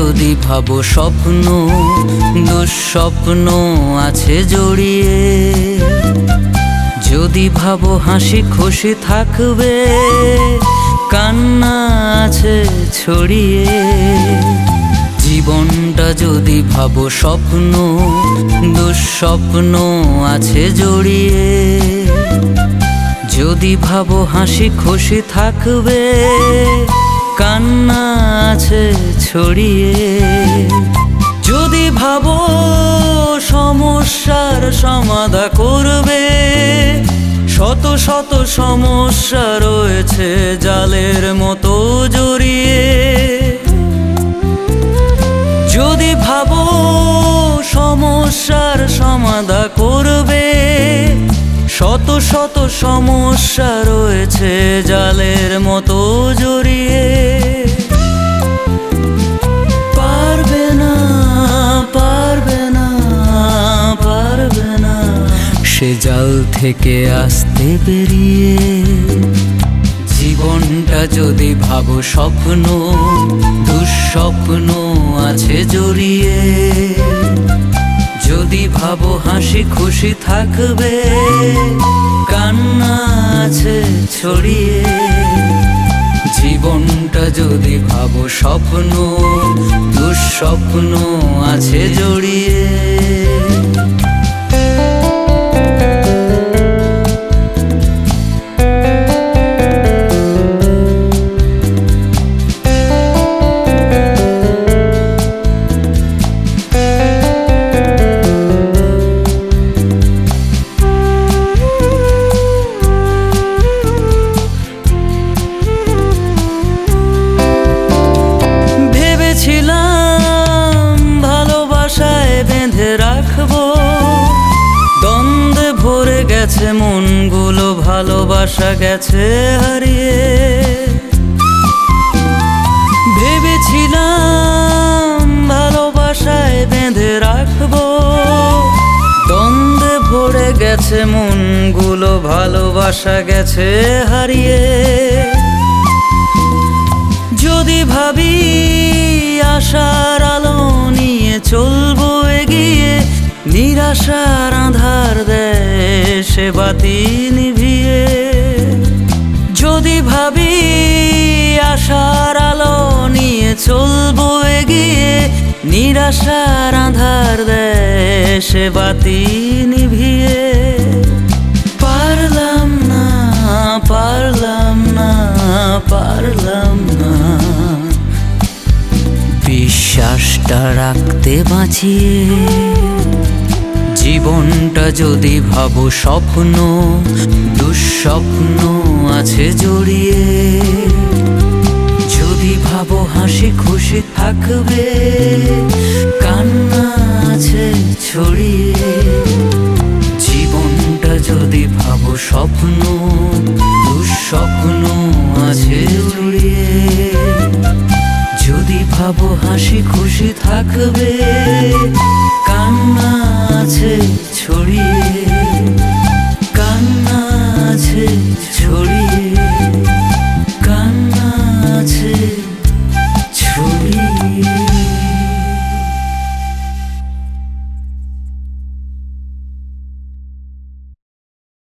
যদি ভাবো স্বপ্ন, দুঃস্বপ্ন আছে জড়িয়ে। যদি ভাবো হাসি খুশি থাকবে, কান্না আছে ছড়িয়ে। জীবনটা যদি ভাবো স্বপ্ন, দুঃস্বপ্ন আছে জড়িয়ে। যদি ভাবো হাসি খুশি থাকবে, কান্না আছে ছড়িয়ে। যদি ভাবো সমস্যার সমাধা করবে, শত শত সমস্যা রয়েছে জালের মতো জড়িয়ে। যদি ভাবো সমস্যার সমাধা করবে, শত শত সমস্যা রয়েছে জালের মতো জড়িয়ে। পারবে না, পারবে না, পারবে না সে জাল থেকে আসতে বেরিয়ে। জীবনটা যদি ভাবো স্বপ্ন, দুঃস্বপ্ন আছে জড়িয়ে। যদি ভাবো হাসি খুশি থাকবে, কান্না আছে ছড়িয়ে। জীবনটা যদি ভাবো স্বপ্ন, দুঃস্বপ্ন আছে জড়িয়ে। দ্বন্দ্বে ভরে গেছে মনগুলো, ভালোবাসা গেছে হারিয়ে। ভেবেছিলাম ভালোবাসায় বেঁধে রাখবো, দ্বন্দ্বে ভরে গেছে মনগুলো, ভালোবাসা গেছে হারিয়ে। যদি ভাবি আশার আলো নিয়ে চলবো এগিয়ে, নিরাশার আঁধার দেয় সে বাতি নিভিয়ে। যদি ভাবি আশার আলো নিয়ে চলবো এগিয়ে, নিরাশার আঁধার দেয় সে বাতি নিভিয়ে। পারলাম না, পারলাম না, পারলাম না বিশ্বাসটা রাখতে বাঁচিয়ে। জীবনটা যদি ভাবো স্বপ্ন, দুঃস্বপ্ন আছে জড়িয়ে। যদি ভাবো হাসি খুশি থাকবে, কান্না আছে ছড়িয়ে। জীবনটা যদি ভাবো স্বপ্ন, দুঃস্বপ্ন আছে জড়িয়ে। যদি ভাবো হাসি খুশি থাকবে, কান্না আছে ছড়িয়ে।